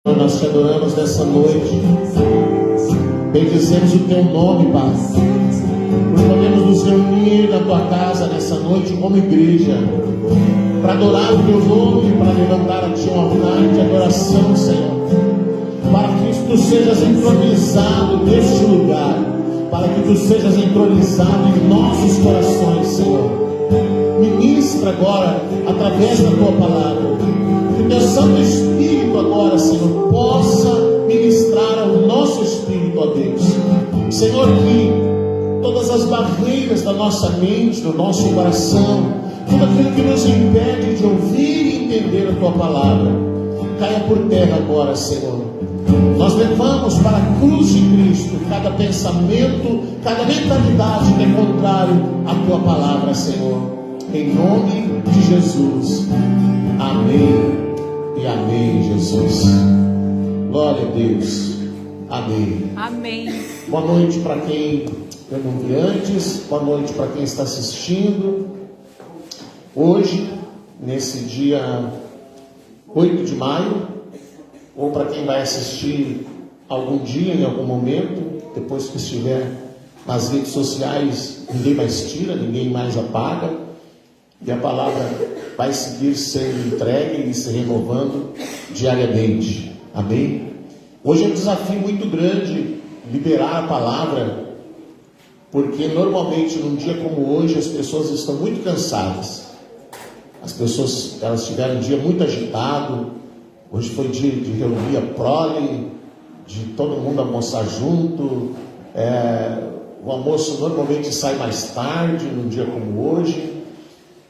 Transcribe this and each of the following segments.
Nós te adoramos nessa noite, bendizemos o teu nome, Pai, nós podemos nos reunir na tua casa nessa noite como igreja, para adorar o teu nome, para levantar a ti um altar de adoração, Senhor, para que tu sejas entronizado neste lugar, para que tu sejas entronizado em nossos corações, Senhor. Ministra agora, através da tua palavra, que o teu Santo Espírito agora, Senhor, possa ministrar ao nosso espírito, ó Deus. Senhor, que todas as barreiras da nossa mente, do nosso coração, tudo aquilo que nos impede de ouvir e entender a tua palavra, caia por terra agora, Senhor. Nós levamos para a cruz de Cristo cada pensamento, cada mentalidade que é contrário à tua palavra, Senhor. Em nome de Jesus. Amém e amém, Jesus. Glória a Deus. Amém. Amém. Boa noite para quem eu não vi antes. Boa noite para quem está assistindo. Hoje, nesse dia 8 de maio, ou para quem vai assistir algum dia, em algum momento, depois que estiver nas redes sociais, ninguém mais tira, ninguém mais apaga. E a palavra vai seguir sendo entregue e se renovando diariamente. Amém? Hoje é um desafio muito grande liberar a palavra, porque normalmente num dia como hoje as pessoas estão muito cansadas. As pessoas, elas tiveram um dia muito agitado. Hoje foi dia de reunir a prole, de todo mundo almoçar junto. O almoço normalmente sai mais tarde, num dia como hoje.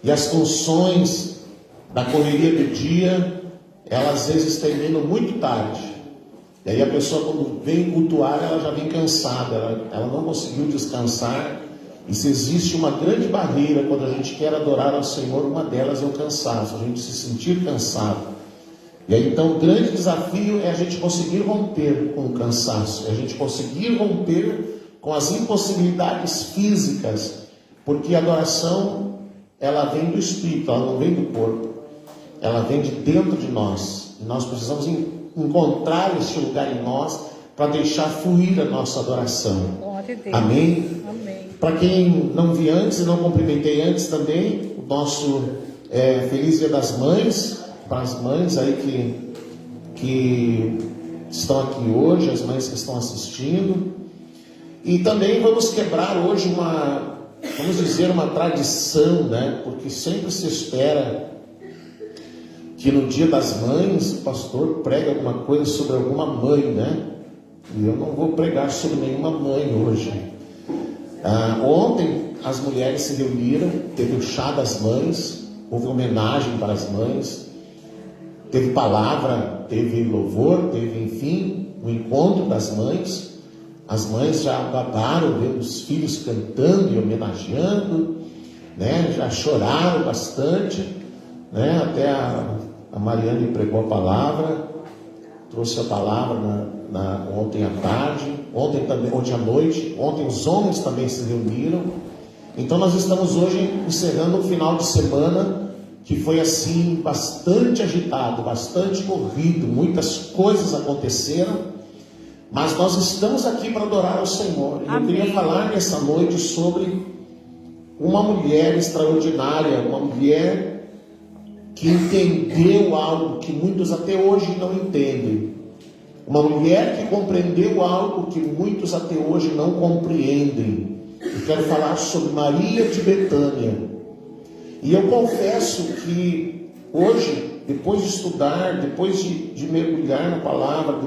E as funções da correria do dia, elas às vezes terminam muito tarde. E aí a pessoa, quando vem cultuar, ela já vem cansada, ela não conseguiu descansar. E se existe uma grande barreira quando a gente quer adorar ao Senhor, uma delas é o cansaço, a gente se sentir cansado. E aí então o grande desafio é a gente conseguir romper com o cansaço, é a gente conseguir romper com as impossibilidades físicas, porque a adoração, ela vem do Espírito, ela não vem do corpo, ela vem de dentro de nós. E nós precisamos encontrar este lugar em nós para deixar fluir a nossa adoração. Amém? Amém. Para quem não vi antes e não cumprimentei antes também, o nosso Feliz Dia das Mães, para as mães aí que estão aqui hoje, as mães que estão assistindo. E também vamos quebrar hoje vamos dizer, uma tradição, né? Porque sempre se espera que no Dia das Mães o pastor pregue alguma coisa sobre alguma mãe, né? E eu não vou pregar sobre nenhuma mãe hoje. Ontem as mulheres se reuniram, teve o chá das mães, houve homenagem para as mães, teve palavra, teve louvor, teve, enfim, o encontro das mães. As mães já babaram vendo os filhos cantando e homenageando, né? Já choraram bastante, né? Até a Mariane pregou a palavra, trouxe a palavra ontem à tarde, ontem à noite. Ontem os homens também se reuniram. Então nós estamos hoje encerrando um final de semana que foi assim bastante agitado, bastante corrido, muitas coisas aconteceram. Mas nós estamos aqui para adorar ao Senhor. E eu queria falar nessa noite sobre uma mulher extraordinária, uma mulher que entendeu algo que muitos até hoje não entendem. Uma mulher que compreendeu algo que muitos até hoje não compreendem. Eu quero falar sobre Maria de Betânia. E eu confesso que hoje, depois de estudar, depois de mergulhar na palavra,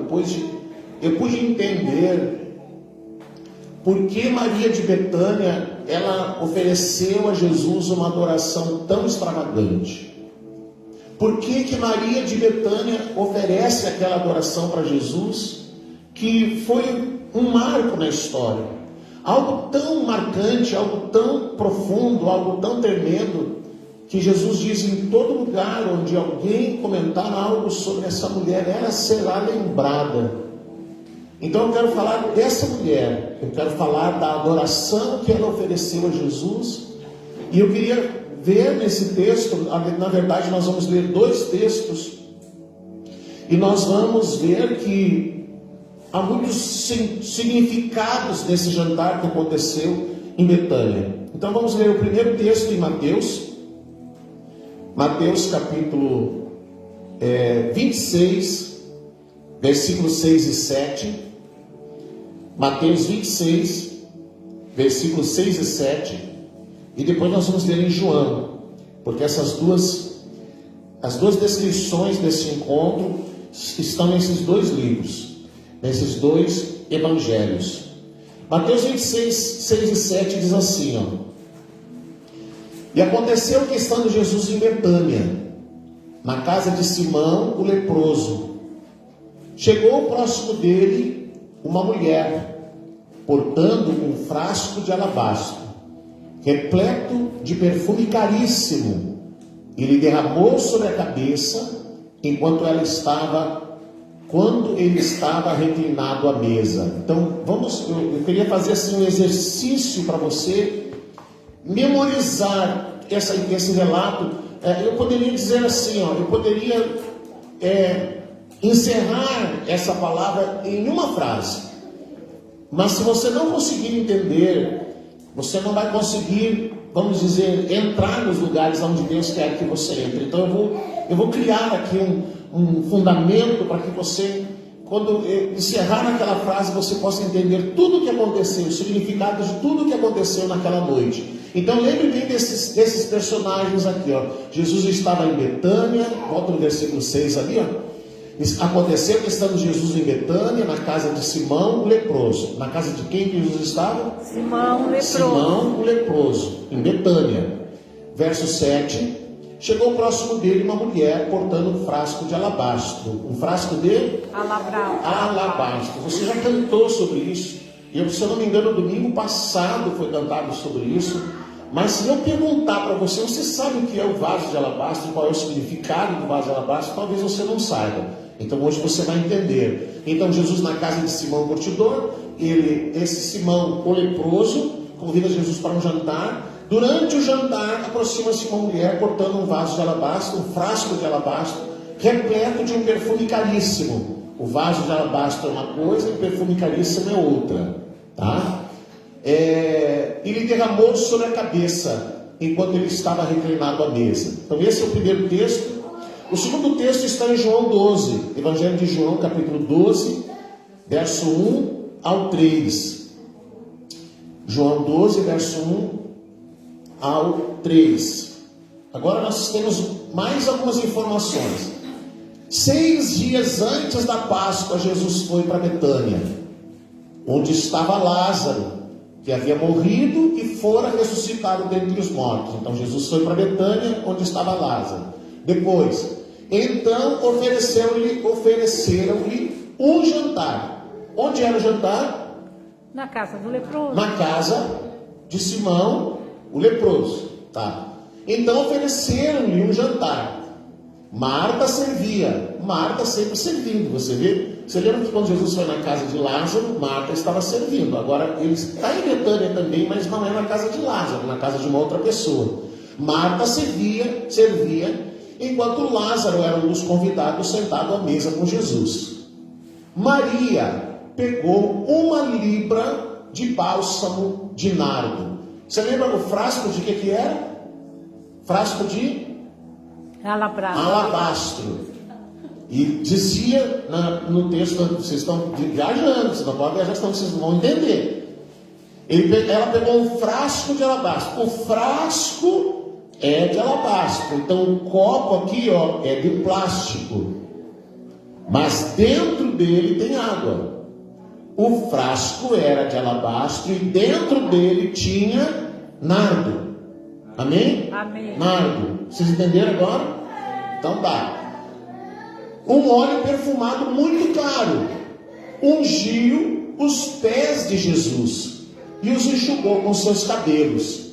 eu pude entender por que Maria de Betânia, ela ofereceu a Jesus uma adoração tão extravagante. Por que Maria de Betânia oferece aquela adoração para Jesus, que foi um marco na história. Algo tão marcante, algo tão profundo, algo tão tremendo, que Jesus diz: em todo lugar onde alguém comentar algo sobre essa mulher, ela será lembrada. Então eu quero falar dessa mulher, eu quero falar da adoração que ela ofereceu a Jesus. E eu queria ver nesse texto, na verdade nós vamos ler dois textos E nós vamos ver que há muitos significados desse jantar que aconteceu em Betânia. Então vamos ler o primeiro texto em Mateus. Mateus capítulo 26, versículos 6 e 7. Mateus 26, versículos 6 e 7. E depois nós vamos ler em João, porque as duas descrições desse encontro estão nesses dois livros, nesses dois evangelhos. Mateus 26, 6 e 7 diz assim, ó: E aconteceu que, estando Jesus em Betânia, na casa de Simão o leproso, chegou próximo dele uma mulher, portando um frasco de alabastro, repleto de perfume caríssimo, e lhe derramou sobre a cabeça, quando ele estava reclinado à mesa. Então, eu queria fazer assim um exercício para você memorizar esse relato. Eu poderia dizer assim, eu poderia encerrar essa palavra em uma frase, mas se você não conseguir entender, você não vai conseguir, vamos dizer, entrar nos lugares onde Deus quer que você entre. Então eu vou criar aqui um fundamento para que você, quando encerrar naquela frase, você possa entender tudo o que aconteceu, o significado de tudo o que aconteceu naquela noite. Então lembre bem desses personagens aqui, ó. Jesus estava em Betânia, volta no versículo 6 ali, ó. Aconteceu que, estando Jesus em Betânia, na casa de Simão o leproso. Na casa de quem que Jesus estava? Simão o leproso. Simão o leproso, em Betânia. Verso 7. Chegou próximo dele uma mulher portando um frasco de alabastro. Um frasco de? Alabastro. Você já cantou sobre isso. E, se eu não me engano, domingo passado foi cantado sobre isso. Mas se eu perguntar para você, você sabe o que é o vaso de alabastro? Qual é o significado do vaso de alabastro? Talvez você não saiba. Então hoje você vai entender. Então Jesus, na casa de Simão o curtidor, esse Simão o leproso convida Jesus para um jantar. Durante o jantar, aproxima-se uma mulher portando um vaso de alabastro, um frasco de alabastro, repleto de um perfume caríssimo. O vaso de alabastro é uma coisa e o perfume caríssimo é outra, tá? E lhe derramou sobre a cabeça, enquanto ele estava reclinado à mesa. Então esse é o primeiro texto. O segundo texto está em João 12, Evangelho de João, capítulo 12, verso 1 ao 3. João 12, verso 1 ao 3. Agora nós temos mais algumas informações. 6 dias antes da Páscoa, Jesus foi para Betânia, onde estava Lázaro, que havia morrido e fora ressuscitado dentre os mortos. Então Jesus foi para Betânia, onde estava Lázaro. Depois, então ofereceram-lhe um jantar. Onde era o jantar? Na casa do leproso. Na casa de Simão o leproso, tá? Então ofereceram-lhe um jantar. Marta servia. Marta sempre servindo, você vê? Você lembra que quando Jesus foi na casa de Lázaro, Marta estava servindo. Agora ele está em Betânia também, mas não é na casa de Lázaro, na casa de uma outra pessoa. Marta servia, enquanto Lázaro era um dos convidados sentado à mesa com Jesus. Maria pegou 1 libra de bálsamo de nardo. Você lembra o frasco de que era? Frasco de alabastro. E dizia no texto, vocês estão viajando, vocês não podem viajar, senão vocês não vão entender. Ela pegou um frasco de alabastro. O frasco é de alabastro. Então o copo aqui, ó, é de plástico. Mas dentro dele tem água. O frasco era de alabastro e dentro dele tinha nardo. Amém? Amém. Nardo. Vocês entenderam agora? Então tá. Um óleo perfumado muito caro ungiu os pés de Jesus e os enxugou com seus cabelos.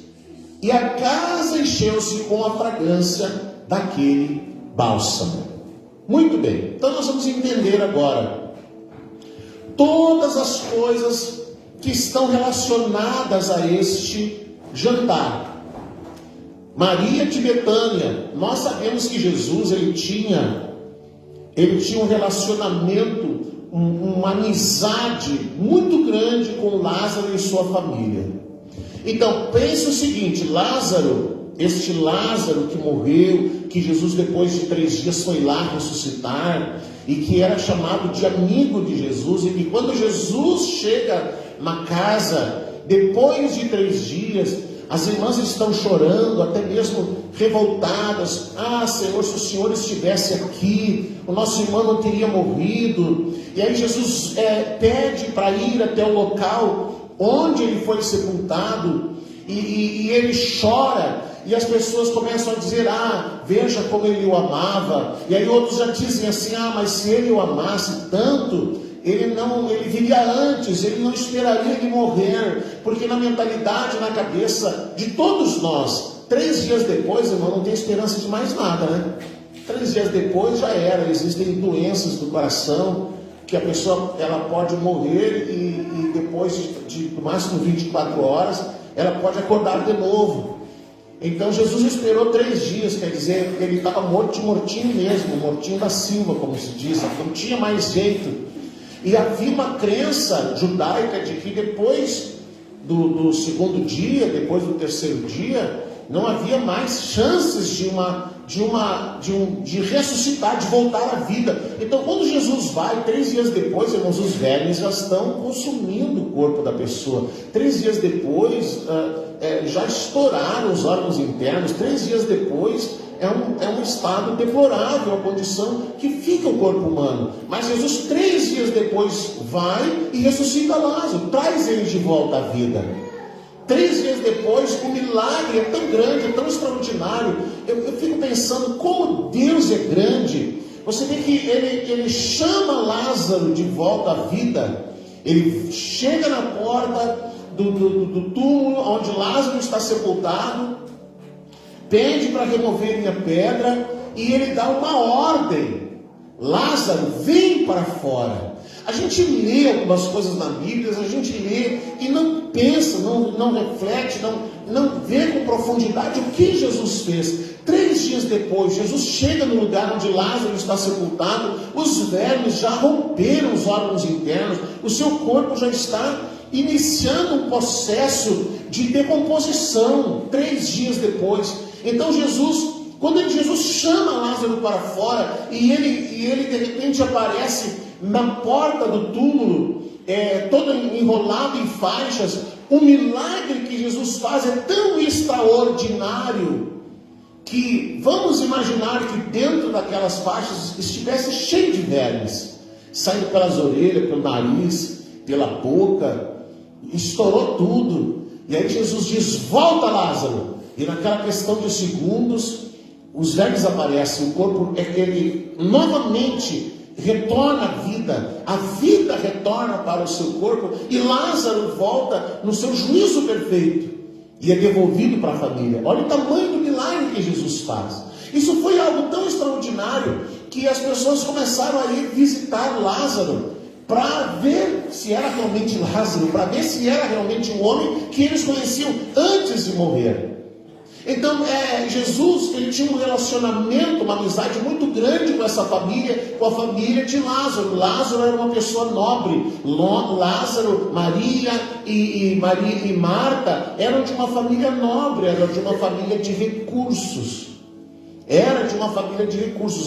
E a casa encheu-se com a fragrância daquele bálsamo. Muito bem. Então nós vamos entender agora todas as coisas que estão relacionadas a este jantar. Maria de Betânia. Nós sabemos que Jesus, ele tinha ele tinha um relacionamento, uma amizade muito grande com Lázaro e sua família. Então, pense o seguinte: Lázaro, este Lázaro que morreu, que Jesus depois de 3 dias foi lá ressuscitar, e que era chamado de amigo de Jesus, e que quando Jesus chega na casa, depois de 3 dias, as irmãs estão chorando, até mesmo revoltadas. Ah, Senhor, se o Senhor estivesse aqui, o nosso irmão não teria morrido. E aí Jesus pede para ir até o local onde ele foi sepultado, e ele chora, e as pessoas começam a dizer: ah, veja como ele o amava. E aí outros já dizem assim: ah, mas se ele o amasse tanto, ele viria antes, ele não esperaria ele morrer. Porque na mentalidade, na cabeça de todos nós, 3 dias depois, irmão, não tem esperança de mais nada, né? 3 dias depois já era. Existem doenças do coração que a pessoa ela pode morrer, e depois de no máximo 24 horas ela pode acordar de novo. Então Jesus esperou 3 dias, quer dizer, ele estava mortinho mesmo, mortinho da Silva, como se diz, não tinha mais jeito. E havia uma crença judaica de que depois do 2º dia, depois do 3º dia, não havia mais chances de ressuscitar, de voltar à vida. Então, quando Jesus vai, 3 dias depois, irmãos, os vermes já estão consumindo o corpo da pessoa. 3 dias depois, já estouraram os órgãos internos. 3 dias depois, é um estado deplorável, a condição que fica o corpo humano. Mas Jesus, 3 dias depois, vai e ressuscita Lázaro, traz ele de volta à vida. 3 dias depois, o milagre é tão grande, é tão extraordinário. Eu fico pensando como Deus é grande. Você vê que ele chama Lázaro de volta à vida. Ele chega na porta do túmulo onde Lázaro está sepultado, pede para removerem a pedra, e ele dá uma ordem: Lázaro, vem para fora. A gente lê algumas coisas na Bíblia, a gente lê e não pensa, não reflete, não vê com profundidade o que Jesus fez. 3 dias depois, Jesus chega no lugar onde Lázaro está sepultado, os vermes já romperam os órgãos internos, o seu corpo já está iniciando um processo de decomposição. 3 dias depois. Então quando Jesus chama Lázaro para fora, e ele de repente aparece na porta do túmulo, todo enrolado em faixas, o milagre que Jesus faz é tão extraordinário, que vamos imaginar que dentro daquelas faixas estivesse cheio de vermes, saindo pelas orelhas, pelo nariz, pela boca, estourou tudo. E aí Jesus diz: volta, Lázaro. E naquela questão de segundos, os vermes aparecem, o corpo, ele novamente retorna à vida retorna para o seu corpo, e Lázaro volta no seu juízo perfeito, e é devolvido para a família. Olha o tamanho do milagre que Jesus faz. Isso foi algo tão extraordinário, que as pessoas começaram a ir visitar Lázaro, para ver se era realmente Lázaro, para ver se era realmente um homem que eles conheciam antes de morrer. Então, Jesus, ele tinha um relacionamento, uma amizade muito grande com essa família, com a família de Lázaro. Lázaro era uma pessoa nobre. Lázaro, Maria e Marta eram de uma família nobre, eram de uma família de recursos.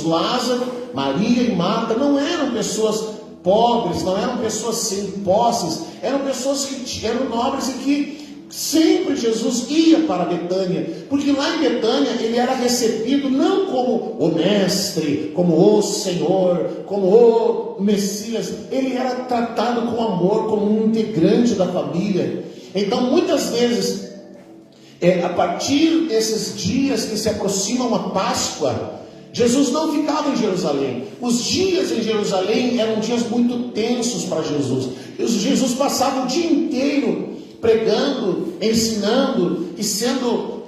Lázaro, Maria e Marta não eram pessoas pobres, não eram pessoas sem posses, eram pessoas que eram nobres e que sempre Jesus ia para Betânia, porque lá em Betânia ele era recebido não como o mestre, como o Senhor, como o Messias. Ele era tratado com amor, como um integrante da família. Então muitas vezes, a partir desses dias que se aproximam a Páscoa, Jesus não ficava em Jerusalém. Os dias em Jerusalém eram dias muito tensos para Jesus. Jesus passava o dia inteiro pregando, ensinando e sendo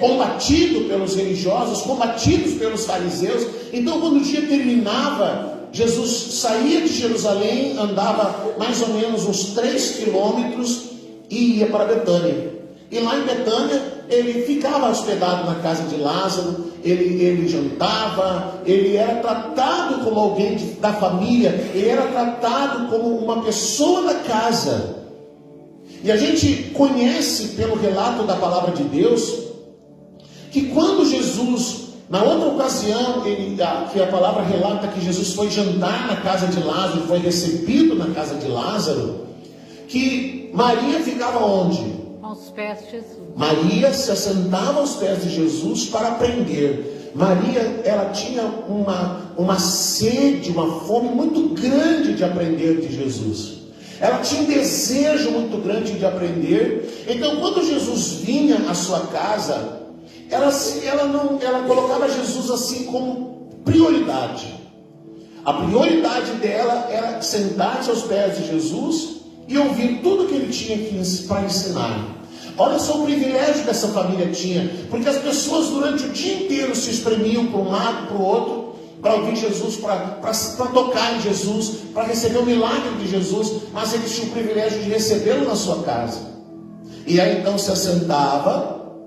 combatido pelos religiosos, combatidos pelos fariseus. Então, quando o dia terminava, Jesus saía de Jerusalém, andava mais ou menos uns 3 quilômetros e ia para Betânia. E lá em Betânia, ele ficava hospedado na casa de Lázaro, ele jantava, ele era tratado como alguém da família, ele era tratado como uma pessoa da casa. E a gente conhece pelo relato da palavra de Deus, que quando Jesus, na outra ocasião, que a palavra relata que Jesus foi jantar na casa de Lázaro, foi recebido na casa de Lázaro, que Maria ficava onde? Aos pés de Jesus. Maria se assentava aos pés de Jesus para aprender. Maria, ela tinha uma sede, uma fome muito grande de aprender de Jesus. Ela tinha um desejo muito grande de aprender. Então, quando Jesus vinha à sua casa, ela colocava Jesus assim como prioridade. A prioridade dela era sentar-se aos pés de Jesus e ouvir tudo que ele tinha para ensinar. Olha só o privilégio que essa família tinha, porque as pessoas durante o dia inteiro se espremiam para um lado, para o outro, para ouvir Jesus, para tocar em Jesus, para receber o milagre de Jesus, mas eles tinham o privilégio de recebê-lo na sua casa. E aí então se assentava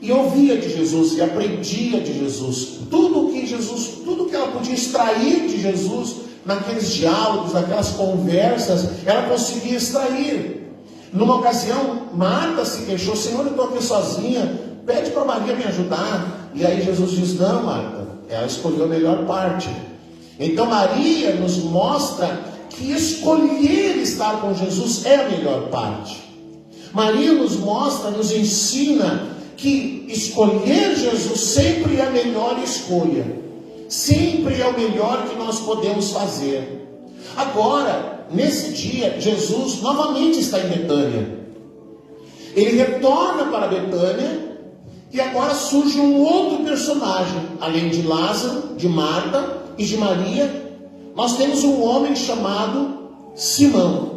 e ouvia de Jesus, e aprendia de Jesus, tudo que ela podia extrair de Jesus, naqueles diálogos, naquelas conversas, ela conseguia extrair. Numa ocasião, Marta se queixou: Senhor, eu estou aqui sozinha, pede para Maria me ajudar. E aí Jesus diz: não, Marta, ela escolheu a melhor parte. Então Maria nos mostra que escolher estar com Jesus é a melhor parte. Maria nos mostra, nos ensina que escolher Jesus sempre é a melhor escolha, sempre é o melhor que nós podemos fazer. Agora, nesse dia, Jesus novamente está em Betânia. Ele retorna para Betânia e agora surge um outro personagem, além de Lázaro, de Marta e de Maria. Nós temos um homem chamado Simão.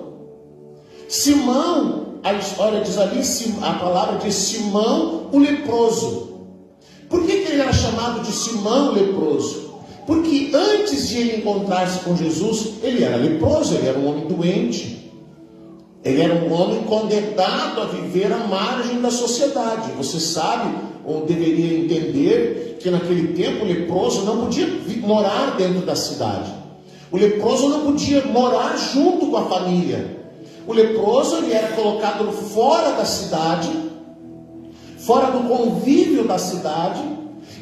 Simão, a história diz ali, a palavra diz Simão o leproso. Por que ele era chamado de Simão o leproso? Porque antes de ele encontrar-se com Jesus, ele era leproso, ele era um homem doente. Ele era um homem condenado a viver à margem da sociedade. Você sabe, ou deveria entender, que naquele tempo o leproso não podia morar dentro da cidade. O leproso não podia morar junto com a família. O leproso, ele era colocado fora da cidade, fora do convívio da cidade.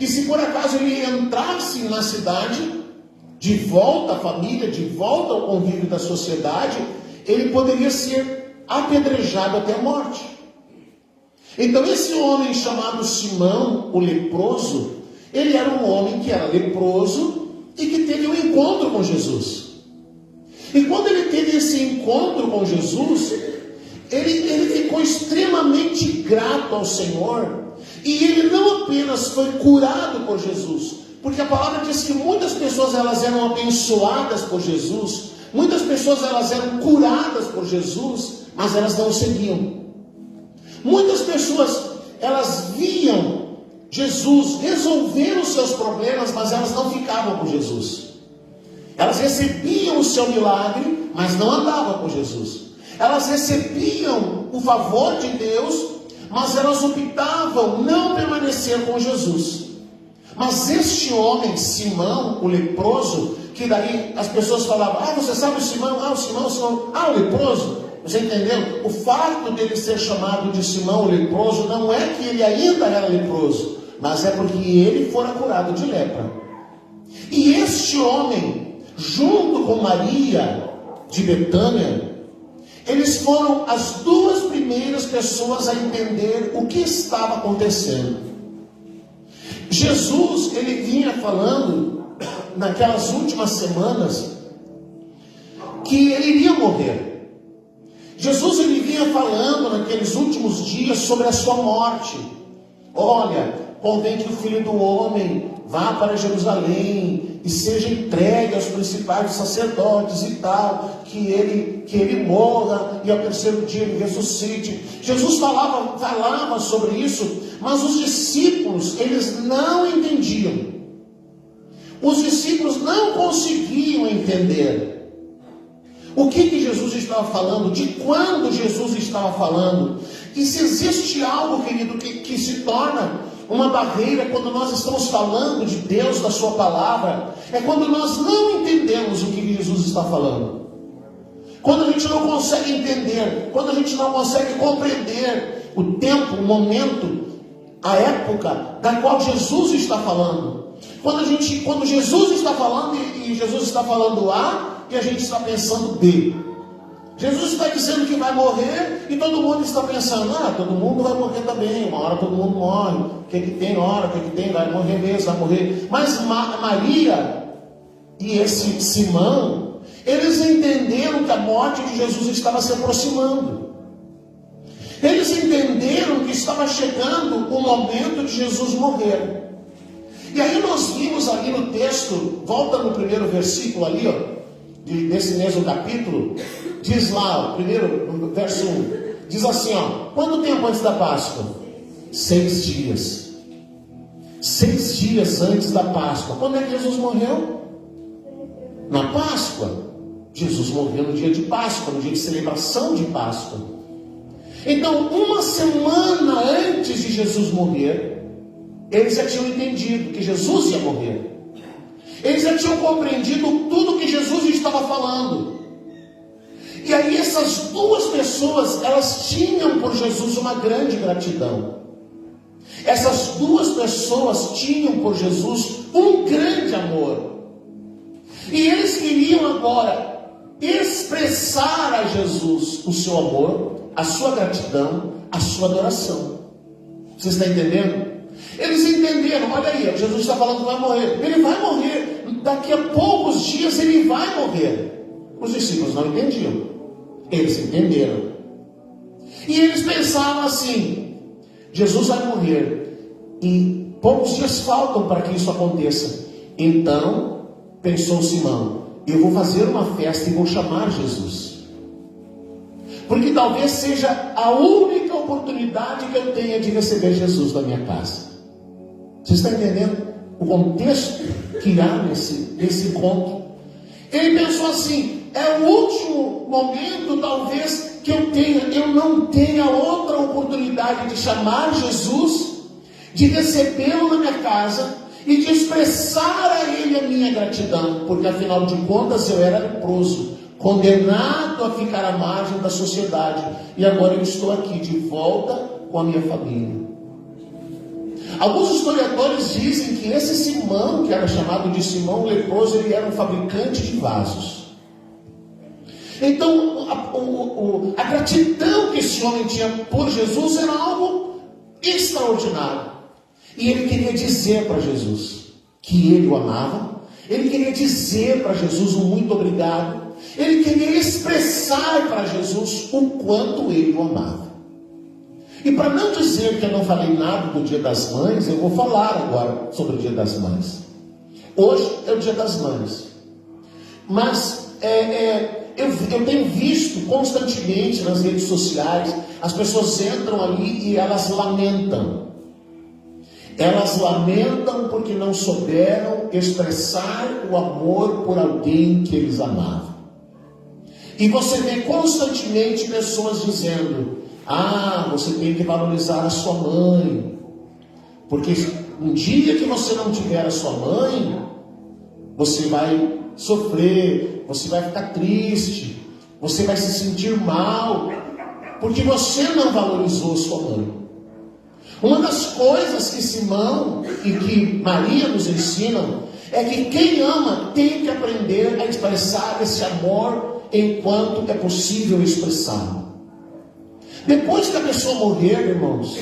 E se por acaso ele entrasse na cidade, de volta à família, de volta ao convívio da sociedade, ele poderia ser apedrejado até a morte. Então esse homem chamado Simão, o leproso, ele era um homem que era leproso e que teve um encontro com Jesus. E quando ele teve esse encontro com Jesus, ele ficou extremamente grato ao Senhor. E ele não apenas foi curado por Jesus, porque a palavra diz que muitas pessoas elas eram abençoadas por Jesus, muitas pessoas elas eram curadas por Jesus, mas elas não o seguiam. Muitas pessoas elas viam Jesus resolver os seus problemas, mas elas não ficavam com Jesus. Elas recebiam o seu milagre, mas não andavam com Jesus. Elas recebiam o favor de Deus, mas elas optavam não permanecer com Jesus. Mas este homem, Simão, o leproso, que daí as pessoas falavam: você sabe o Simão? O Simão, o leproso. Você entendeu? O fato dele ser chamado de Simão, o leproso, não é que ele ainda era leproso, mas é porque ele fora curado de lepra. E este homem, junto com Maria de Betânia, eles foram as duas primeiras pessoas a entender o que estava acontecendo. Jesus, ele vinha falando naquelas últimas semanas que ele iria morrer. Jesus, ele vinha falando naqueles últimos dias sobre a sua morte. Olha, convém que o Filho do Homem vá para Jerusalém e seja entregue aos principais sacerdotes e tal, que ele morra e ao terceiro dia ele ressuscite. Jesus falava sobre isso, mas os discípulos, eles não entendiam. Os discípulos não conseguiam entender. O que Jesus estava falando? De quando Jesus estava falando? E se existe algo, querido, que se torna uma barreira quando nós estamos falando de Deus, da sua palavra, é quando nós não entendemos o que Jesus está falando. Quando a gente não consegue entender, quando a gente não consegue compreender o tempo, o momento, a época da qual Jesus está falando. Quando Jesus está falando e Jesus está falando A e a gente está pensando B. Jesus está dizendo que vai morrer e todo mundo está pensando, todo mundo vai morrer também, uma hora todo mundo morre, o que tem hora, o que tem, vai morrer mesmo, vai morrer. Mas Maria e esse Simão, eles entenderam que a morte de Jesus estava se aproximando. Eles entenderam que estava chegando o momento de Jesus morrer. E aí nós vimos ali no texto, volta no primeiro versículo ali, desse mesmo capítulo, diz lá, o primeiro, no verso 1, diz assim, quanto tempo antes da Páscoa? 6 dias. 6 dias antes da Páscoa. Quando é que Jesus morreu? Na Páscoa. Jesus morreu no dia de Páscoa, no dia de celebração de Páscoa. Então, uma semana antes de Jesus morrer, eles já tinham entendido que Jesus ia morrer. Eles já tinham compreendido tudo que Jesus estava falando. E aí essas duas pessoas, elas tinham por Jesus uma grande gratidão. Essas duas pessoas tinham por Jesus um grande amor. E eles queriam agora expressar a Jesus o seu amor, a sua gratidão, a sua adoração. Você está entendendo? Eles entenderam, olha aí, Jesus está falando que vai morrer. Ele vai morrer, daqui a poucos dias ele vai morrer. Os discípulos não entendiam. Eles entenderam. E eles pensavam assim, Jesus vai morrer e poucos dias faltam para que isso aconteça. Então, pensou Simão, eu vou fazer uma festa e vou chamar Jesus. Porque talvez seja a única oportunidade que eu tenha de receber Jesus na minha casa. Você está entendendo o contexto que há nesse encontro? Ele pensou assim, é o último momento talvez que eu não tenha outra oportunidade de chamar Jesus, de recebê-lo na minha casa e de expressar a Ele a minha gratidão, porque afinal de contas eu era leproso, condenado a ficar à margem da sociedade, e agora eu estou aqui de volta com a minha família. Alguns historiadores dizem que esse Simão, que era chamado de Simão leproso, ele era um fabricante de vasos. Então, a gratidão que esse homem tinha por Jesus era algo extraordinário. E ele queria dizer para Jesus que ele o amava. Ele queria dizer para Jesus um muito obrigado. Ele queria expressar para Jesus o quanto ele o amava. E para não dizer que eu não falei nada do Dia das Mães, eu vou falar agora sobre o Dia das Mães. Hoje é o Dia das Mães. Mas eu tenho visto constantemente nas redes sociais, as pessoas entram ali e elas lamentam. Elas lamentam porque não souberam expressar o amor por alguém que eles amavam. E você vê constantemente pessoas dizendo, você tem que valorizar a sua mãe, porque um dia que você não tiver a sua mãe, você vai sofrer, você vai ficar triste, você vai se sentir mal, porque você não valorizou a sua mãe. Uma das coisas que Simão e que Maria nos ensinam é que quem ama tem que aprender a expressar esse amor enquanto é possível expressá-lo. Depois que a pessoa morrer, irmãos,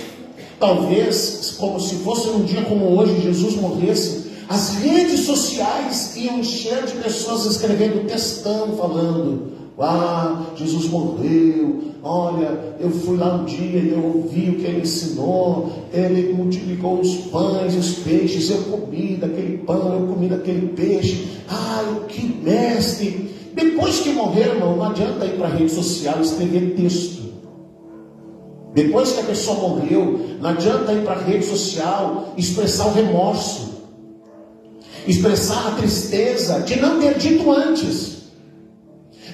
talvez, como se fosse um dia como hoje, Jesus morresse, as redes sociais iam encher de pessoas escrevendo textão, falando, Jesus morreu, olha, eu fui lá um dia e eu ouvi o que ele ensinou, ele multiplicou os pães e os peixes, eu comi daquele pão, eu comi daquele peixe, que mestre. Depois que morrer, irmão, não adianta ir para a rede social escrever texto. Depois que a pessoa morreu, não adianta ir para a rede social expressar o remorso, expressar a tristeza de não ter dito antes,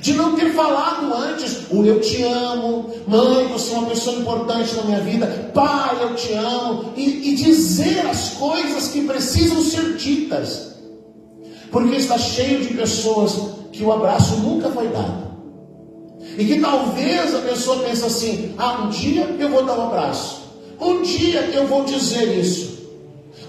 de não ter falado antes o eu te amo, mãe, você é uma pessoa importante na minha vida, pai, eu te amo, e dizer as coisas que precisam ser ditas, porque está cheio de pessoas que o abraço nunca foi dado, e que talvez a pessoa pense assim, um dia eu vou dar um abraço, um dia eu vou dizer isso,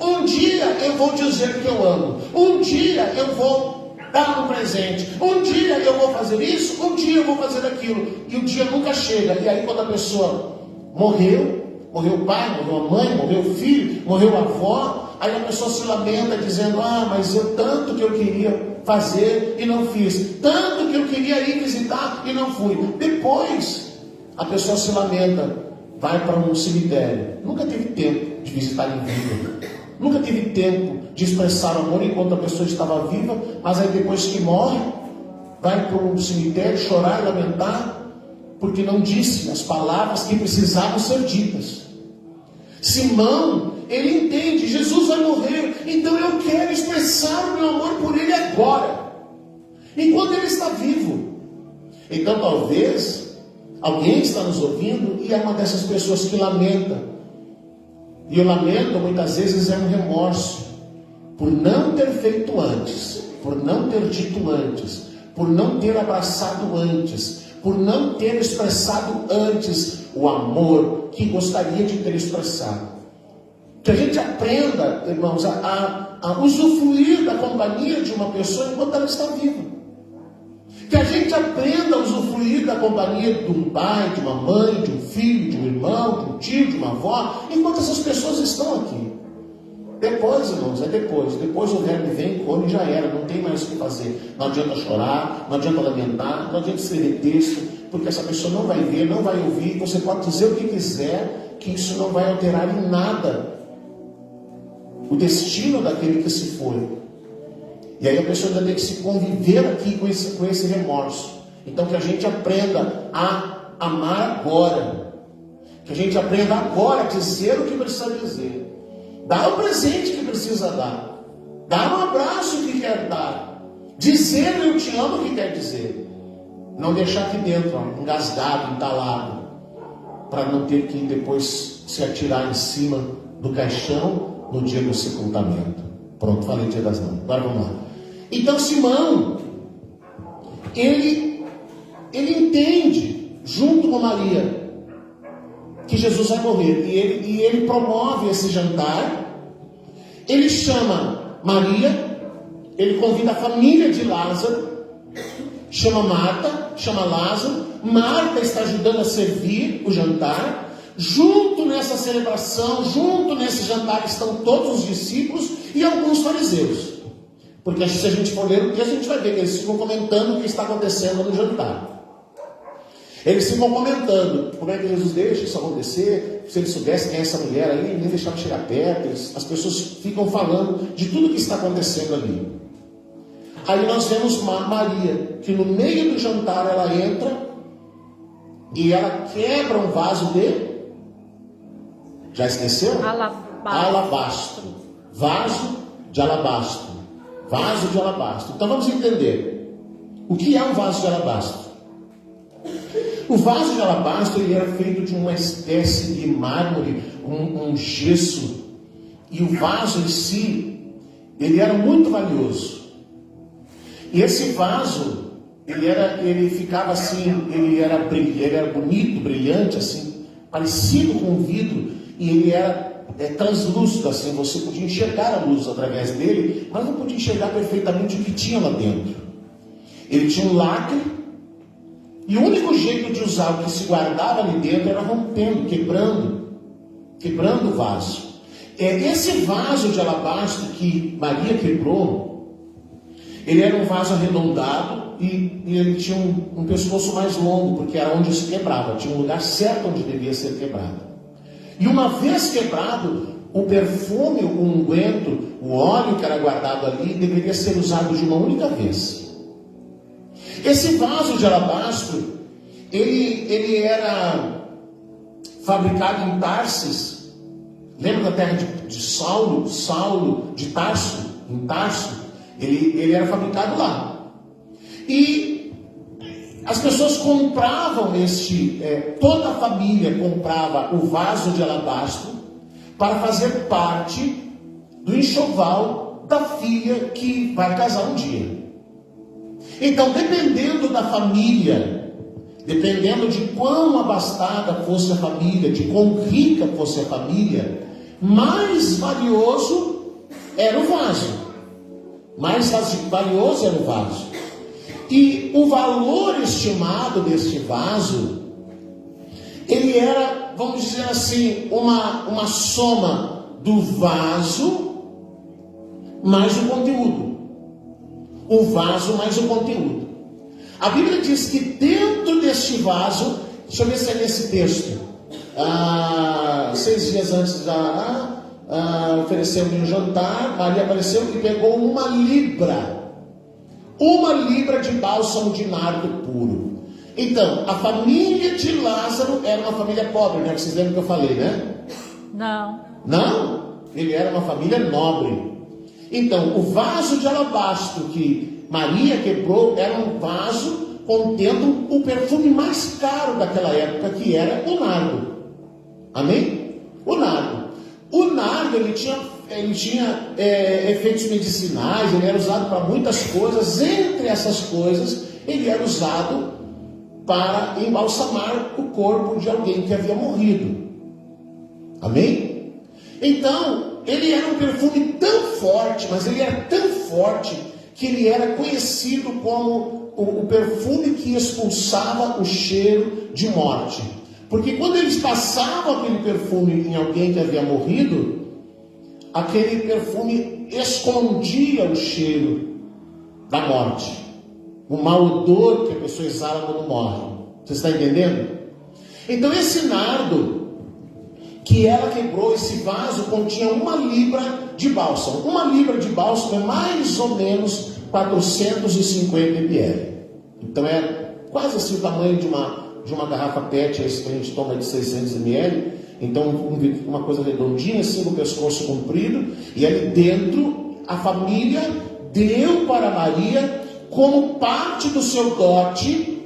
um dia eu vou dizer que eu amo, um dia eu vou dar um presente, um dia eu vou fazer isso, um dia eu vou fazer aquilo, e o dia nunca chega. E aí quando a pessoa morreu o pai, morreu a mãe, morreu o filho, morreu a avó, aí a pessoa se lamenta dizendo, mas eu tanto que eu queria fazer e não fiz, tanto que eu queria ir visitar e não fui. Depois a pessoa se lamenta, vai para um cemitério, nunca teve tempo de visitar em vida, nunca teve tempo de expressar o amor enquanto a pessoa estava viva, mas aí depois que morre, vai para um cemitério chorar e lamentar, porque não disse as palavras que precisavam ser ditas. Simão, ele entende, Jesus vai morrer, então eu quero expressar o meu amor por ele agora, enquanto ele está vivo. Então talvez, alguém está nos ouvindo e é uma dessas pessoas que lamenta. E o lamento muitas vezes é um remorso por não ter feito antes, por não ter dito antes, por não ter abraçado antes, por não ter expressado antes o amor que gostaria de ter expressado. Que a gente aprenda, irmãos, a usufruir da companhia de uma pessoa enquanto ela está viva. Que a gente aprenda a usufruir da companhia de um pai, de uma mãe, de um filho, de um irmão, de um tio, de uma avó, enquanto essas pessoas estão aqui. Depois, irmãos, depois o verme vem, come e já era, não tem mais o que fazer. Não adianta chorar, não adianta lamentar, não adianta escrever texto, porque essa pessoa não vai ver, não vai ouvir, você pode dizer o que quiser, que isso não vai alterar em nada o destino daquele que se foi. E aí a pessoa ainda tem que se conviver aqui com esse remorso. Então que a gente aprenda a amar agora. Que a gente aprenda agora a dizer o que precisa dizer. Dar o presente que precisa dar. Dar um abraço que quer dar. Dizer eu te amo o que quer dizer. Não deixar aqui dentro, engasgado, entalado. Para não ter que depois se atirar em cima do caixão no dia do sepultamento. Pronto, falei dia das mães. Agora vamos lá. Então Simão, ele entende, junto com Maria, que Jesus vai morrer. E ele promove esse jantar. Ele chama Maria, ele convida a família de Lázaro, chama Marta, chama Lázaro. Marta está ajudando a servir o jantar. Junto nessa celebração, junto nesse jantar estão todos os discípulos e alguns fariseus. Porque se a gente for ler o texto, a gente vai ver que eles ficam comentando o que está acontecendo no jantar. Eles ficam comentando como é que Jesus deixa isso acontecer. Se eles soubessem quem é essa mulher aí, nem deixava chegar perto. As pessoas ficam falando de tudo que está acontecendo ali. Aí nós vemos Maria, que no meio do jantar ela entra e ela quebra um vaso de... Já esqueceu? Alabastro. Vaso de alabastro. Vaso de alabastro. Então vamos entender. O que é um vaso de alabastro? O vaso de alabastro ele era feito de uma espécie de mármore, um gesso. E o vaso em si, ele era muito valioso. E esse vaso, ele ficava assim, ele era bonito, brilhante, assim, parecido com um vidro. E ele era translúcido, assim, você podia enxergar a luz através dele, mas não podia enxergar perfeitamente o que tinha lá dentro. Ele tinha um lacre, e o único jeito de usar o que se guardava ali dentro era rompendo, quebrando o vaso. Esse vaso de alabastro que Maria quebrou, ele era um vaso arredondado e ele tinha um pescoço mais longo, porque era onde se quebrava, tinha um lugar certo onde devia ser quebrado. E uma vez quebrado, o perfume, o unguento, o óleo que era guardado ali, deveria ser usado de uma única vez. Esse vaso de alabastro, ele era fabricado em Tarsis. Lembra da terra de Saulo de Tarso? Em Tarso, ele era fabricado lá. E as pessoas compravam toda a família comprava o vaso de alabastro para fazer parte do enxoval da filha que vai casar um dia. Então, dependendo da família, dependendo de quão abastada fosse a família, de quão rica fosse a família, mais valioso era o vaso. Mais valioso era o vaso. E o valor estimado deste vaso, ele era, vamos dizer assim, uma soma do vaso mais o conteúdo. O vaso mais o conteúdo. A Bíblia diz que dentro deste vaso, deixa eu ver se é nesse texto, 6 dias antes ofereceu-me um jantar, Maria apareceu e pegou uma libra de bálsamo de nardo puro. Então, a família de Lázaro era uma família pobre, né? Vocês lembram que eu falei, né? Não. Não? Ele era uma família nobre. Então, o vaso de alabastro que Maria quebrou era um vaso contendo o perfume mais caro daquela época, que era o nardo. Amém? O nardo. O nardo, ele tinha efeitos medicinais, ele era usado para muitas coisas. Entre essas coisas, ele era usado para embalsamar o corpo de alguém que havia morrido. Amém? Então, ele era um perfume tão forte, mas ele era tão forte, que ele era conhecido como o perfume que expulsava o cheiro de morte. Porque quando eles passavam aquele perfume em alguém que havia morrido, aquele perfume escondia o cheiro da morte, o mau odor que a pessoa exala quando morre. Você está entendendo? Então esse nardo que ela quebrou, esse vaso continha 1 libra de bálsamo. 1 libra de bálsamo é mais ou menos 450 ml. Então é quase assim o tamanho de uma garrafa PET, esse que a gente toma de 600 ml. Então uma coisa redondinha, assim, no pescoço comprido. E ali dentro, a família deu para Maria, como parte do seu dote,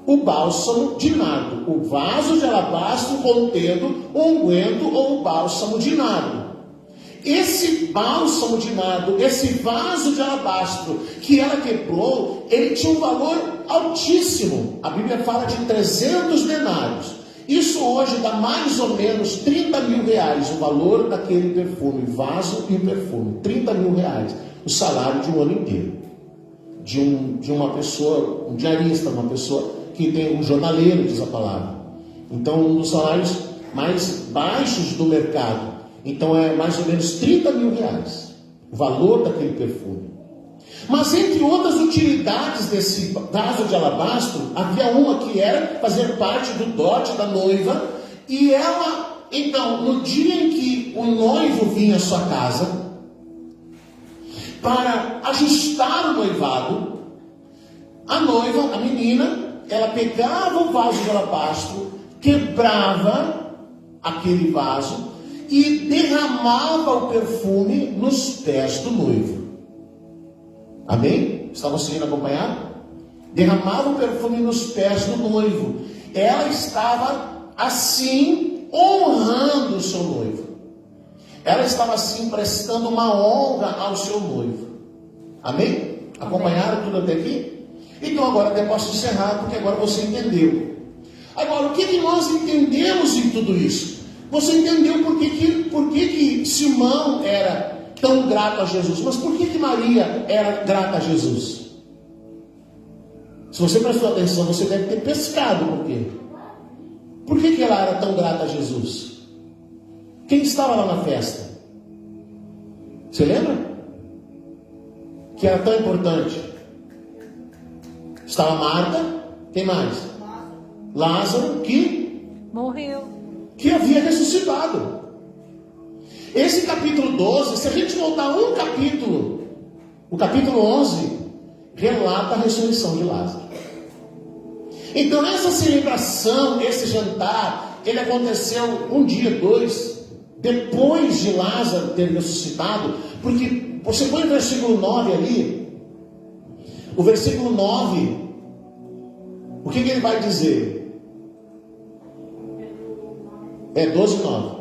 o bálsamo de nardo, o vaso de alabastro contendo o unguento ou o bálsamo de nardo. Esse bálsamo de nardo, esse vaso de alabastro que ela quebrou, ele tinha um valor altíssimo. A Bíblia fala de 300 denários. Isso hoje dá mais ou menos 30 mil reais, o valor daquele perfume, vaso e o perfume. 30 mil reais, o salário de um ano inteiro. De uma pessoa, um diarista, uma pessoa que tem um jornaleiro, diz a palavra. Então, um dos salários mais baixos do mercado. Então, é mais ou menos 30 mil reais, o valor daquele perfume. Mas, entre outras utilidades desse vaso de alabastro, havia uma que era fazer parte do dote da noiva. E ela, então, no dia em que o noivo vinha à sua casa, para ajustar o noivado, a noiva, a menina, ela pegava o vaso de alabastro, quebrava aquele vaso e derramava o perfume nos pés do noivo. Amém? Estão conseguindo acompanhar? Derramava o perfume nos pés do noivo. Ela estava assim honrando o seu noivo. Ela estava assim prestando uma honra ao seu noivo. Amém? Acompanharam tudo até aqui? Então agora até posso encerrar, porque agora você entendeu. Agora, o que nós entendemos em tudo isso? Você entendeu por que Simão era tão grato a Jesus? Mas por que Maria era grata a Jesus? Se você prestou atenção, você deve ter pescado por quê? Por que ela era tão grata a Jesus? Quem estava lá na festa? Você lembra? Que era tão importante. Estava Marta, quem mais? Lázaro, que morreu, que havia ressuscitado. Esse capítulo 12, se a gente voltar um capítulo, o capítulo 11, relata a ressurreição de Lázaro. Então essa celebração, esse jantar, ele aconteceu um dia, 2, depois de Lázaro ter ressuscitado, porque você põe o versículo 9 ali, o versículo 9 O que ele vai dizer? É 12:9.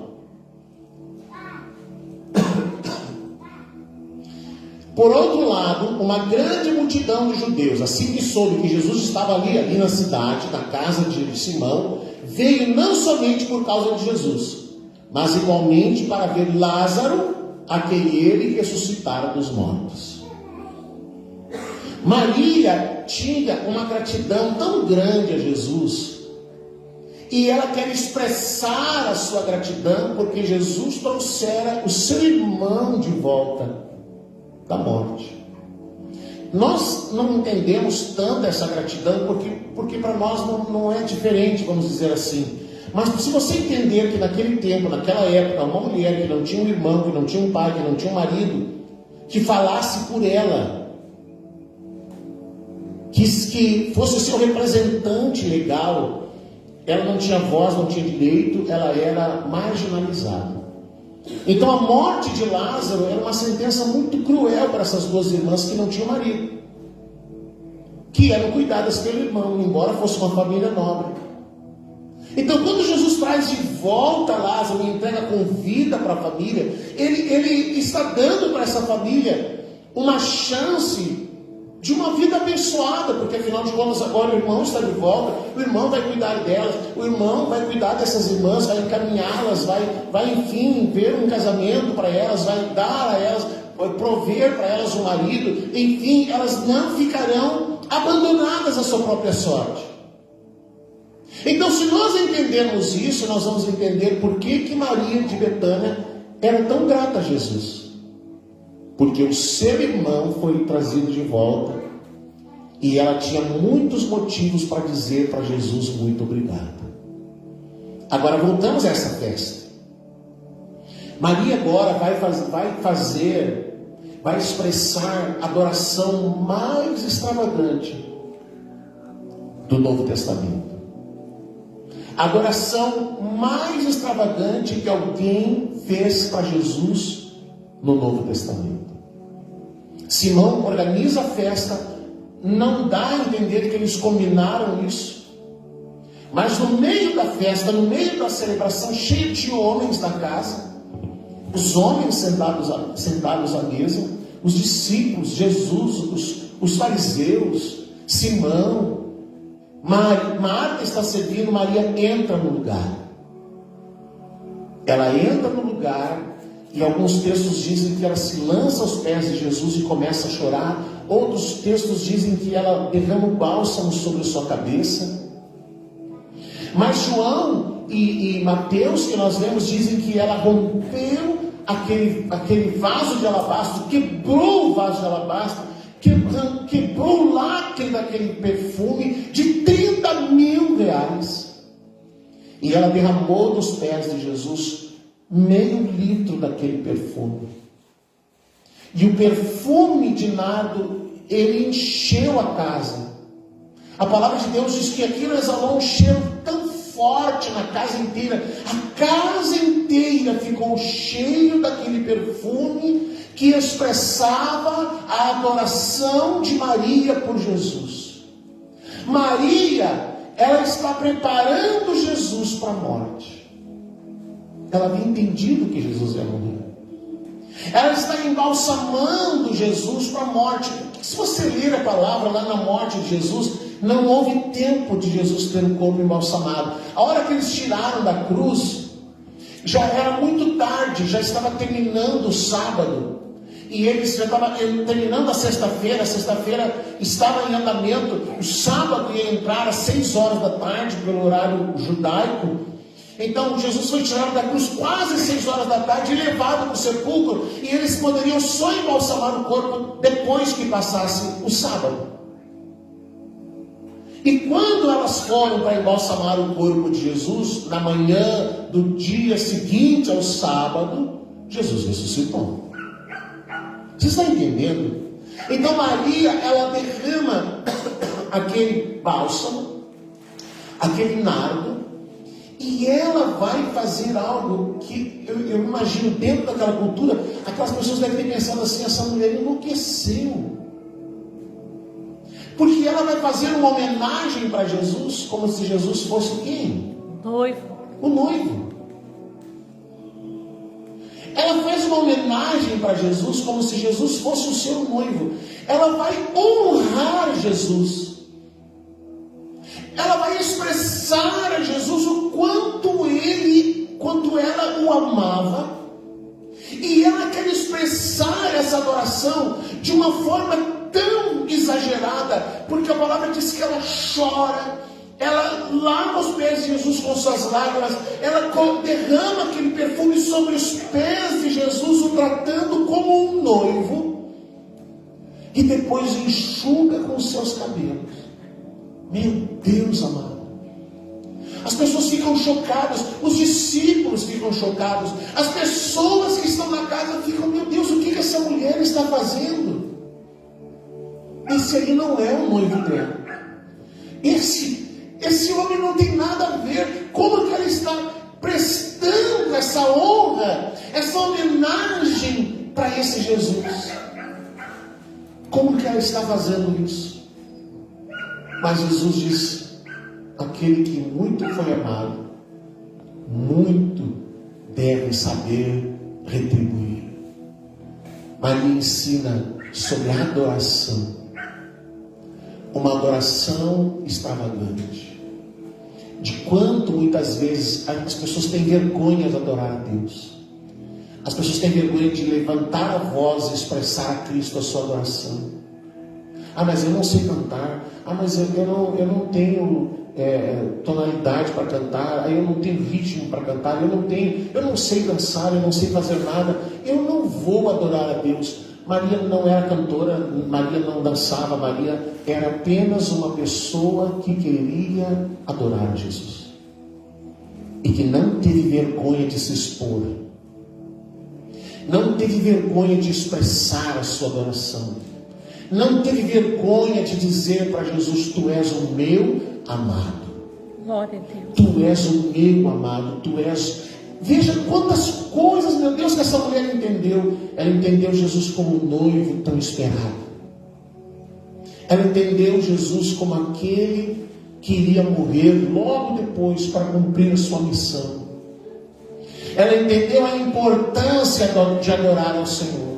Por outro lado, uma grande multidão de judeus, assim que soube que Jesus estava ali na cidade, na casa de Simão, veio não somente por causa de Jesus, mas igualmente para ver Lázaro, a quem ele ressuscitara dos mortos. Maria tinha uma gratidão tão grande a Jesus, e ela quer expressar a sua gratidão porque Jesus trouxera o seu irmão de volta da morte. Nós não entendemos tanto essa gratidão porque para nós não é diferente, vamos dizer assim. Mas se você entender que naquele tempo, naquela época, uma mulher que não tinha um irmão, que não tinha um pai, que não tinha um marido, que falasse por ela, que fosse o seu representante legal, ela não tinha voz, não tinha direito, ela era marginalizada. Então a morte de Lázaro era uma sentença muito cruel para essas duas irmãs que não tinham marido, que eram cuidadas pelo irmão, embora fosse uma família nobre. Então quando Jesus traz de volta Lázaro e entrega com vida para a família, ele está dando para essa família uma chance de uma vida abençoada, porque afinal de contas agora o irmão está de volta, o irmão vai cuidar delas, o irmão vai cuidar dessas irmãs, vai encaminhá-las, vai enfim ver um casamento para elas, vai dar a elas, vai prover para elas um marido, enfim, elas não ficarão abandonadas à sua própria sorte. Então, se nós entendermos isso, nós vamos entender por que Maria de Betânia era tão grata a Jesus. Porque o seu irmão foi trazido de volta e ela tinha muitos motivos para dizer para Jesus muito obrigado. Agora voltamos a essa festa. Maria agora vai expressar a adoração mais extravagante do Novo Testamento. A adoração mais extravagante que alguém fez para Jesus no Novo Testamento. Simão organiza a festa, não dá a entender que eles combinaram isso, mas no meio da festa, no meio da celebração, cheio de homens da casa, os homens sentados à mesa, os discípulos, Jesus, os fariseus, Simão, Marta está servindo, Maria entra no lugar. Ela entra no lugar e alguns textos dizem que ela se lança aos pés de Jesus e começa a chorar. Outros textos dizem que ela derrama o bálsamo sobre a sua cabeça. Mas João e Mateus, que nós lemos, dizem que ela rompeu aquele vaso de alabastro, quebrou o vaso de alabastro, quebrou o lacre daquele perfume de 30 mil reais. E ela derramou nos pés de Jesus meio litro daquele perfume. E o perfume de nardo, ele encheu a casa. A palavra de Deus diz que aquilo exalou um cheiro tão forte na casa inteira. A casa inteira ficou cheia daquele perfume que expressava a adoração de Maria por Jesus. Maria, ela está preparando Jesus para a morte. Ela havia entendido que Jesus ia morrer. Ela está embalsamando Jesus para a morte. Se você ler a palavra lá na morte de Jesus, não houve tempo de Jesus ter o corpo embalsamado. A hora que eles tiraram da cruz, já era muito tarde, já estava terminando o sábado. E eles já estavam terminando a sexta-feira estava em andamento, o sábado ia entrar às 6 horas da tarde, pelo horário judaico. Então Jesus foi tirado da cruz quase 6 horas da tarde e levado para o sepulcro, e eles poderiam só embalsamar o corpo depois que passasse o sábado. E quando elas foram para embalsamar o corpo de Jesus, na manhã do dia seguinte ao sábado, Jesus ressuscitou. Você está entendendo? Então Maria, ela derrama aquele bálsamo, aquele nardo, e ela vai fazer algo que eu imagino dentro daquela cultura, aquelas pessoas devem ter pensado assim: essa mulher enlouqueceu. Porque ela vai fazer uma homenagem para Jesus, como se Jesus fosse quem? Noivo. O noivo. Ela faz uma homenagem para Jesus, como se Jesus fosse o seu noivo. Ela vai honrar Jesus. Ela vai expressar a Jesus o quanto ela o amava. E ela quer expressar essa adoração de uma forma tão exagerada, porque a palavra diz que ela chora, ela lava os pés de Jesus com suas lágrimas, ela derrama aquele perfume sobre os pés de Jesus, o tratando como um noivo, e depois enxuga com os seus cabelos. Meu Deus amado, as pessoas ficam chocadas, os discípulos ficam chocados, as pessoas que estão na casa ficam, meu Deus, o que essa mulher está fazendo? Esse aí não é o noivo dela. Esse homem não tem nada a ver. Como que ela está prestando essa honra, essa homenagem para esse Jesus? Como que ela está fazendo isso? Mas Jesus diz: aquele que muito foi amado, muito deve saber retribuir. Maria ensina sobre a adoração, uma adoração extravagante, de quanto muitas vezes as pessoas têm vergonha de adorar a Deus. As pessoas têm vergonha de levantar a voz e expressar a Cristo a sua adoração. Ah, mas eu não sei cantar. Ah, mas eu não tenho tonalidade para cantar. Eu não tenho ritmo para cantar. Eu não sei dançar, eu não sei fazer nada. Eu não vou adorar a Deus. Maria não era cantora, Maria não dançava, Maria era apenas uma pessoa que queria adorar a Jesus. E que não teve vergonha de se expor. Não teve vergonha de expressar a sua adoração. Não teve vergonha de dizer para Jesus: tu és o meu amado. Glória a Deus. Tu és o meu amado, tu és... Veja quantas coisas, meu Deus, que essa mulher entendeu. Ela entendeu Jesus como um noivo tão esperado. Ela entendeu Jesus como aquele que iria morrer logo depois para cumprir a sua missão. Ela entendeu a importância de adorar ao Senhor.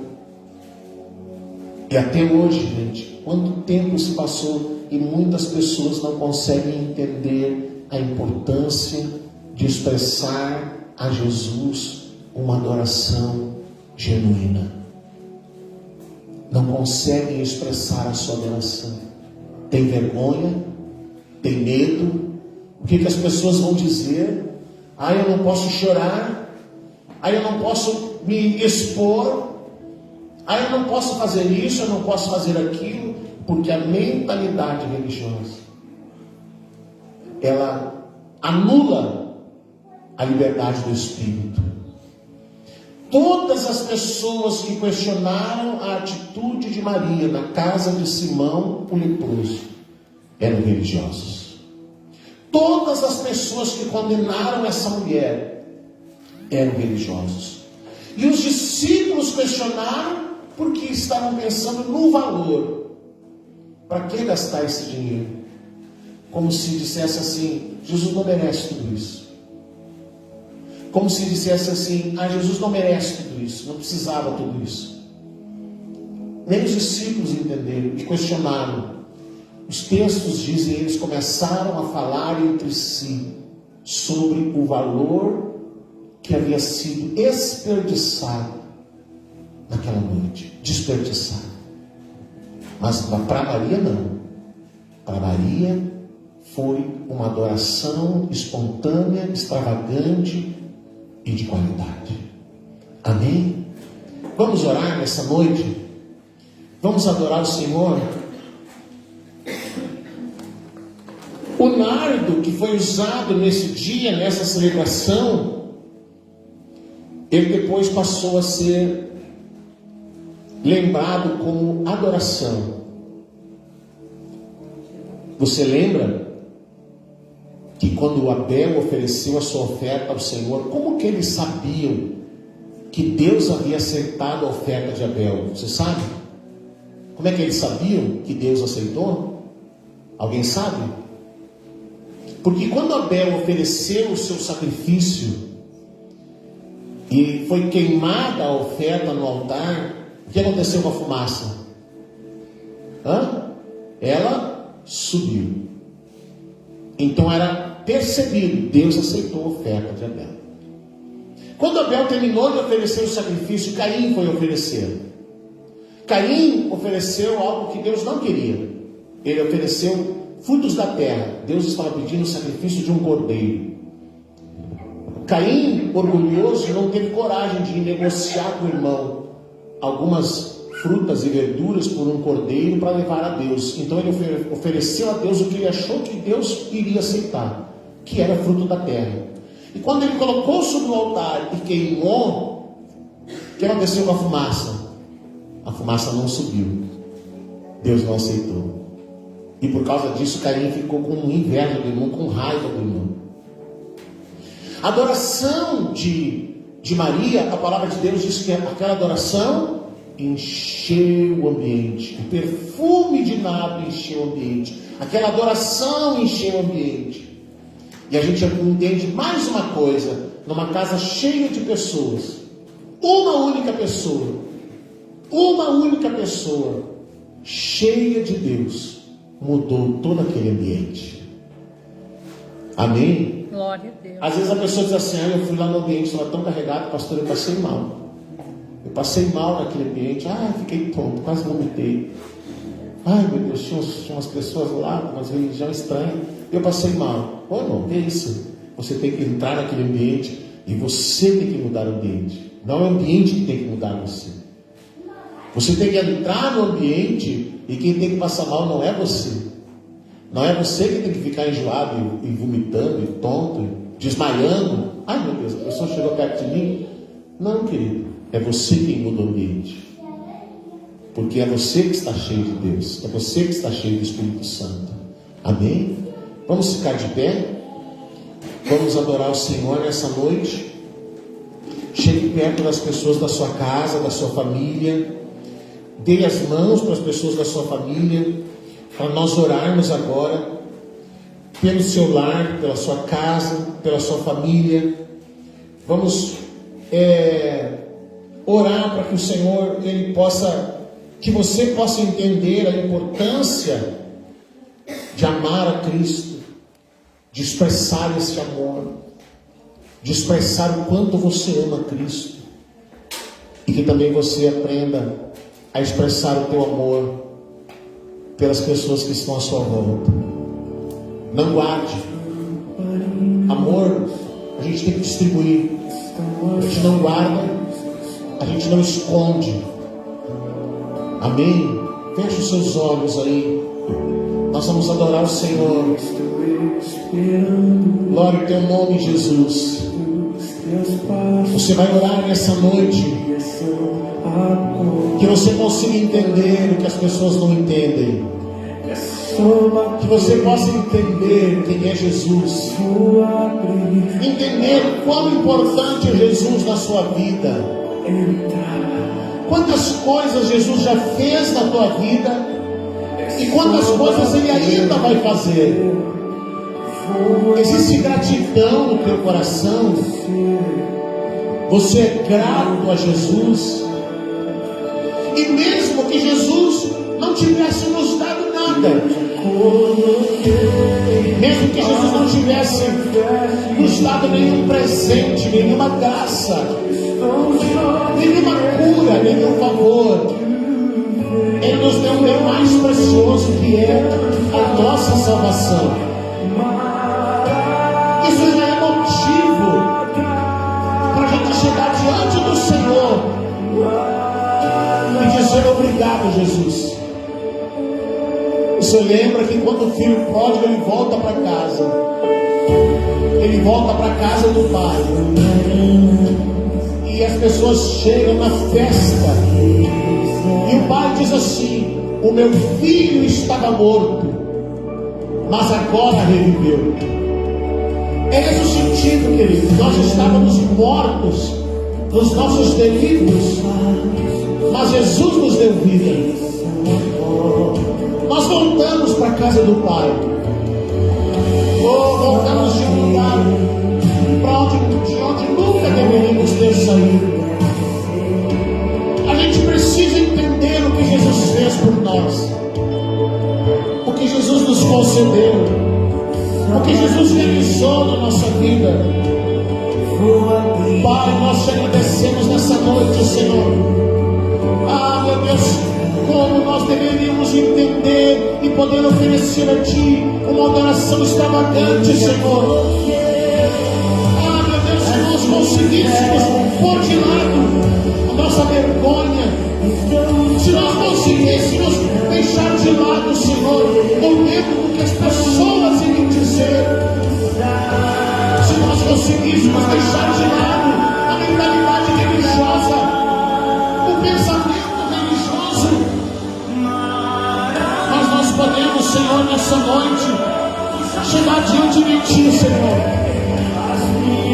E até hoje, gente, quanto tempo se passou e muitas pessoas não conseguem entender a importância de expressar a Jesus uma adoração genuína. Não conseguem expressar a sua adoração. Tem vergonha, tem medo. O que as pessoas vão dizer? Ah, eu não posso chorar. Ah, eu não posso me expor. Ah, eu não posso fazer isso, eu não posso fazer aquilo, porque a mentalidade religiosa, ela anula a liberdade do Espírito. Todas as pessoas que questionaram a atitude de Maria na casa de Simão, o leproso, eram religiosos. Todas as pessoas que condenaram essa mulher eram religiosos. E os discípulos questionaram porque estavam pensando no valor. Para que gastar esse dinheiro? Como se dissesse assim: Jesus não merece tudo isso. Como se dissesse assim: ah, Jesus não merece tudo isso, não precisava tudo isso. Nem os discípulos entenderam e questionaram. Os textos dizem, eles começaram a falar entre si sobre o valor que havia sido desperdiçado naquela noite. Desperdiçado. Mas para Maria não. Para Maria foi uma adoração espontânea, extravagante e de qualidade. Amém? Vamos orar nessa noite? Vamos adorar o Senhor? O nardo que foi usado nesse dia, nessa celebração, ele depois passou a ser lembrado como adoração. Você lembra que quando Abel ofereceu a sua oferta ao Senhor, como que eles sabiam que Deus havia aceitado a oferta de Abel? Você sabe? Como é que eles sabiam que Deus aceitou? Alguém sabe? Porque quando Abel ofereceu o seu sacrifício e foi queimada a oferta no altar, o que aconteceu com a fumaça? Ela subiu. Então era percebido, Deus aceitou a oferta de Abel. Quando Abel terminou de oferecer o sacrifício, Caim foi oferecer. Caim ofereceu algo que Deus não queria. Ele ofereceu frutos da terra. Deus estava pedindo o sacrifício de um cordeiro. Caim, orgulhoso, não teve coragem de negociar com o irmão algumas frutas e verduras por um cordeiro para levar a Deus. Então ele ofereceu a Deus o que ele achou que Deus iria aceitar, que era fruto da terra. E quando ele colocou sobre o altar e queimou, o que aconteceu com a fumaça? A fumaça não subiu. Deus não aceitou. E por causa disso, Caim ficou com inveja do irmão, com raiva do irmão. A adoração de Maria, a palavra de Deus diz que aquela adoração encheu o ambiente. O perfume de nada encheu o ambiente. Aquela adoração encheu o ambiente. E a gente entende mais uma coisa: numa casa cheia de pessoas, uma única pessoa cheia de Deus mudou todo aquele ambiente. Amém? Glória a Deus. Às vezes a pessoa diz assim: eu fui lá no ambiente, estava tão carregado, pastor, eu passei mal. Eu passei mal naquele ambiente. Fiquei tonto, quase vomitei. Meu Deus, tinha umas pessoas lá, umas religião estranha. Eu passei mal. Irmão, é isso. Você tem que entrar naquele ambiente e você tem que mudar o ambiente. Não é o ambiente que tem que mudar você. Você tem que entrar no ambiente e quem tem que passar mal não é você. Não é você que tem que ficar enjoado e vomitando, e tonto, e desmaiando. Meu Deus, a pessoa chegou perto de mim. Não, querido, é você quem muda o ambiente. Porque é você que está cheio de Deus, é você que está cheio do Espírito Santo. Amém? Vamos ficar de pé. Vamos adorar o Senhor nessa noite. Chegue perto das pessoas da sua casa, da sua família. Dê as mãos para as pessoas da sua família, para nós orarmos agora pelo seu lar, pela sua casa, pela sua família. Vamos orar para que o Senhor que você possa entender a importância de amar a Cristo, de expressar esse amor, de expressar o quanto você ama Cristo, e que também você aprenda a expressar o teu amor pelas pessoas que estão à sua volta. Não guarde. Amor a gente tem que distribuir. A gente não guarda, a gente não esconde. Amém? Feche os seus olhos aí. Nós vamos adorar o Senhor. Glória ao teu nome, Jesus. Você vai orar nessa noite, que você consiga entender o que as pessoas não entendem, que você possa entender quem é Jesus, entender quão importante é Jesus na sua vida, quantas coisas Jesus já fez na tua vida e quantas coisas Ele ainda vai fazer. Existe gratidão no teu coração. Você é grato a Jesus. E mesmo que Jesus não tivesse nos dado nada, mesmo que Jesus não tivesse nos dado nenhum presente, nenhuma graça, nenhuma cura, nenhum favor, Ele nos deu o bem mais precioso, que é a nossa salvação. Isso já é motivo para a gente chegar diante do Senhor e dizer: obrigado, Jesus. Você lembra que quando o filho pródigo ele volta para casa, ele volta para a casa do pai, e as pessoas chegam na festa, e o pai diz assim: o meu filho estava morto, mas agora reviveu. É esse o sentido, querido. Nós estávamos mortos nos nossos delitos, mas Jesus nos deu vida. Nós nós voltamos para a casa do Pai. Voltamos de um lugar de onde nunca deveríamos ter saído. A gente precisa entender o que Jesus fez por nós, o que Jesus nos concedeu, o que Jesus realizou na nossa vida. Pai, nós te agradecemos nessa noite, Senhor. Meu Deus, como nós deveríamos entender e poder oferecer a Ti uma adoração extravagante, Senhor. Meu Deus, se nós conseguíssemos pôr de lado a nossa vergonha, se nós conseguíssemos deixar de lado, Senhor, o medo do que as pessoas iriam dizer, se nós conseguíssemos deixar de lado a mentalidade religiosa, o pensamento religioso, mas nós podemos, Senhor, nessa noite, chegar diante de Ti, Senhor,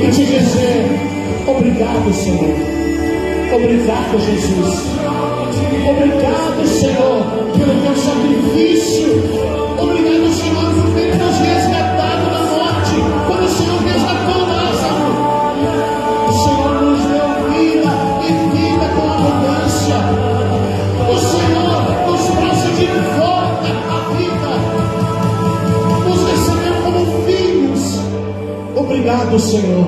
e te dizer: obrigado, Senhor, obrigado, Jesus, obrigado, Senhor, pelo Teu sacrifício, obrigado, Senhor, por ter nos resgatado da morte, quando o Senhor resgatou Lázaro. O Senhor nos deu vida e vida com abundância. O Senhor nos trouxe de volta à vida, nos recebeu como filhos. Obrigado, Senhor.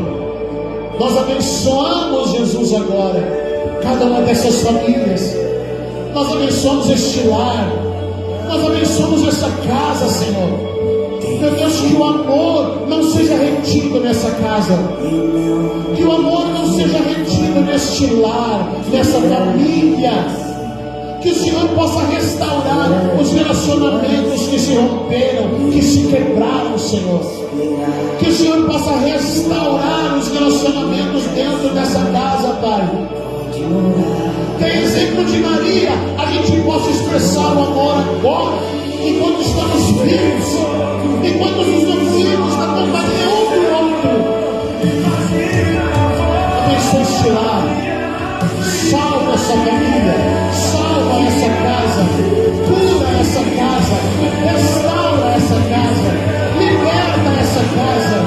Nós abençoamos, Jesus, agora cada uma dessas famílias. Nós abençoamos este lar. Nós abençoamos essa casa, Senhor. Meu Deus, que o amor não seja retido nessa casa, que o amor não seja retido neste lar, nessa família, que o Senhor possa restaurar os relacionamentos que se romperam, que se quebraram, Senhor, que o Senhor possa restaurar os relacionamentos dentro dessa casa, Pai. Que a exemplo de Maria, a gente possa expressar o amor agora, enquanto estamos vivos, enquanto nos nutrimos na companhia um do outro. Abençoa este lar, salva essa família, salva essa casa, cura essa casa, restaura essa casa, liberta essa casa,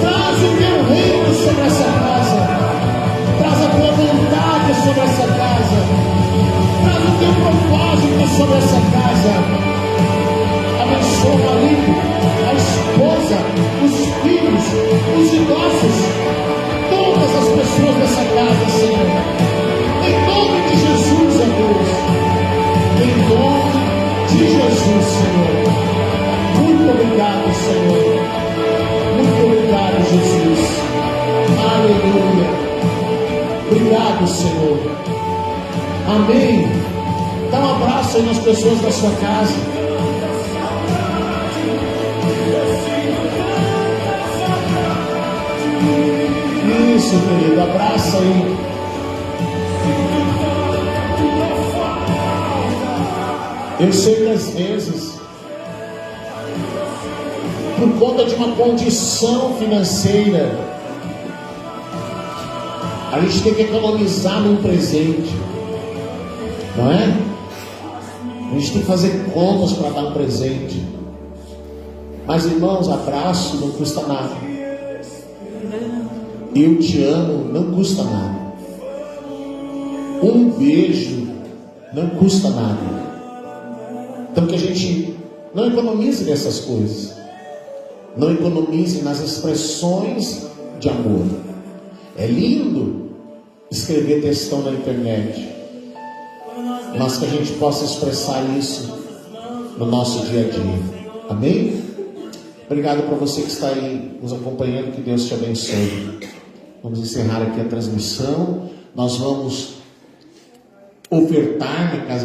traz o Teu reino sobre essa casa, traz a Tua vontade sobre essa casa, traz o Teu propósito sobre essa casa. Abençoa o marido, a esposa, os filhos, os idosos, todas as pessoas dessa casa, Senhor. Em nome de Jesus, ó Deus. Em nome de Jesus, Senhor. Muito obrigado, Senhor. Muito obrigado, Jesus. Aleluia. Obrigado, Senhor. Amém. Dá um abraço aí nas pessoas da sua casa. Isso, querido, abraça aí. Eu sei que às vezes, por conta de uma condição financeira, a gente tem que economizar num presente, não é? A gente tem que fazer contas para dar um presente. Mas, irmãos, abraço não custa nada. Eu te amo não custa nada. Um beijo não custa nada. Então que a gente não economize nessas coisas. Não economize nas expressões de amor. É lindo escrever textão na internet, mas que a gente possa expressar isso no nosso dia a dia. Amém? Obrigado para você que está aí nos acompanhando. Que Deus te abençoe. Vamos encerrar aqui a transmissão. Nós vamos ofertar na casa